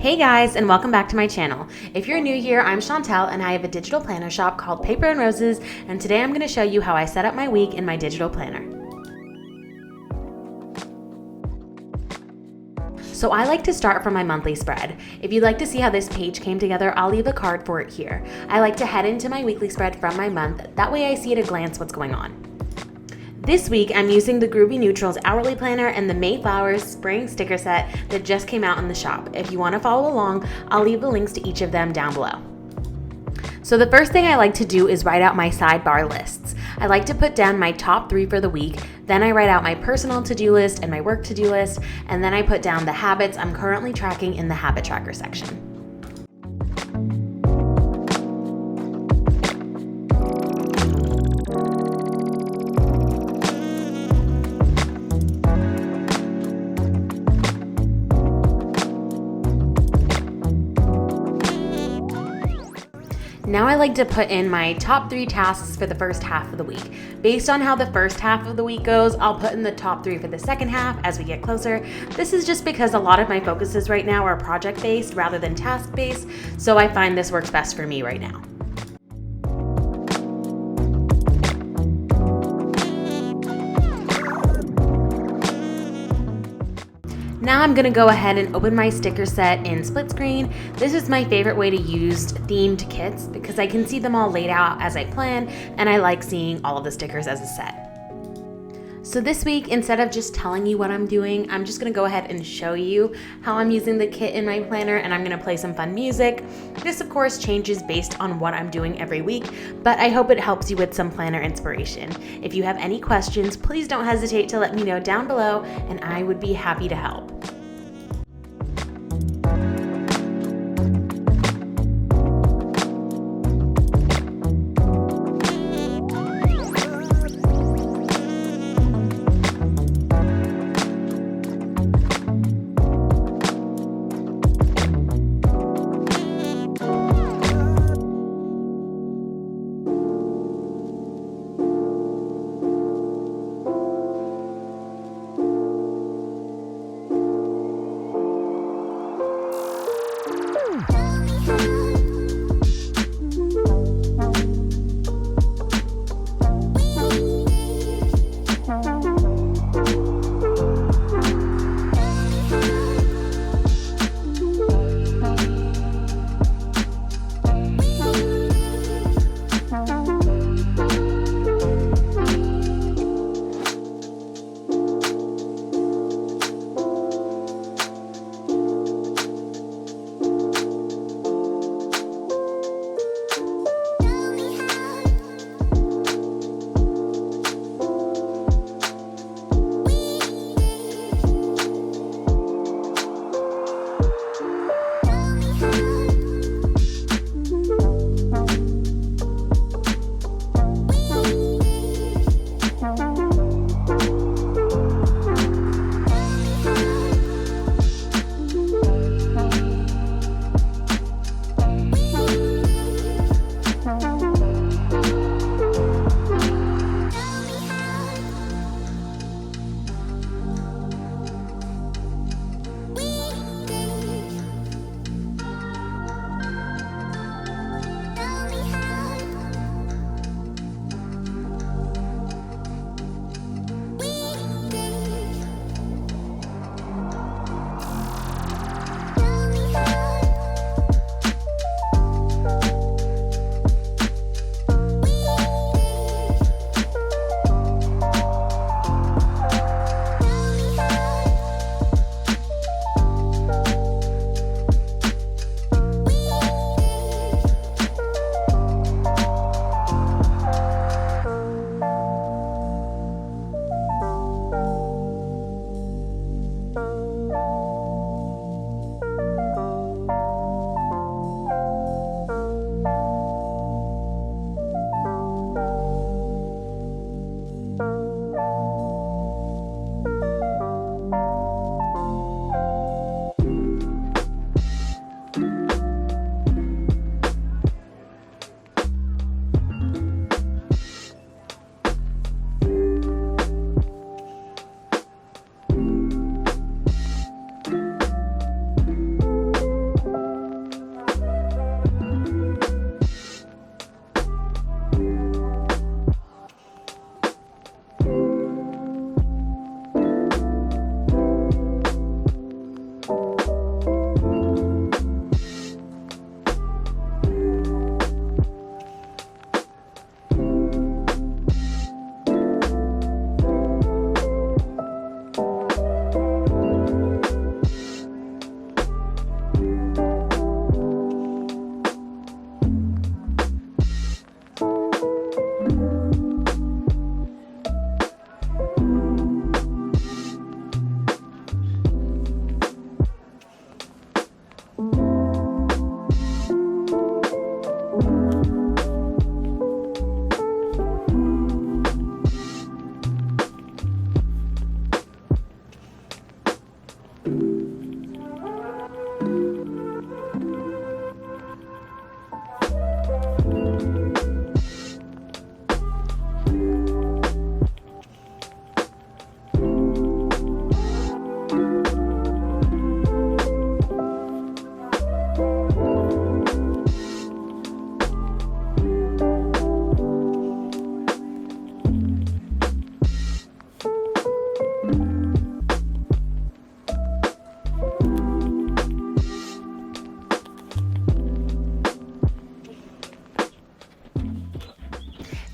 Hey guys, and welcome back to my channel. If you're new here, I'm Chantel and I have a digital planner shop called Paper and Roses, and today I'm going to show you how I set up my week in my digital planner. So I like to start from my monthly spread. If you'd like to see how this page came together, I'll leave a card for it here. I like to head into my weekly spread from my month, that way I see at a glance what's going on. This week, I'm using the Groovy Neutrals Hourly Planner and the Mayflowers Spring Sticker Set that just came out in the shop. If you want to follow along, I'll leave the links to each of them down below. So the first thing I like to do is write out my sidebar lists. I like to put down my top 3 for the week, then I write out my personal to-do list and my work to-do list, and then I put down the habits I'm currently tracking in the habit tracker section. Now I like to put in my top 3 tasks for the first half of the week. Based on how the first half of the week goes, I'll put in the top 3 for the second half as we get closer. This is just because a lot of my focuses right now are project-based rather than task-based, so I find this works best for me right now. Now I'm gonna go ahead and open my sticker set in split screen. This is my favorite way to use themed kits because I can see them all laid out as I plan, and I like seeing all of the stickers as a set. So this week, instead of just telling you what I'm doing, I'm just gonna go ahead and show you how I'm using the kit in my planner, and I'm gonna play some fun music. This of course changes based on what I'm doing every week, but I hope it helps you with some planner inspiration. If you have any questions, please don't hesitate to let me know down below, and I would be happy to help.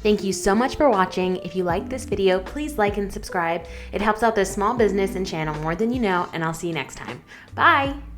Thank you so much for watching. If you liked this video, please like and subscribe. It helps out this small business and channel more than you know, and I'll see you next time. Bye!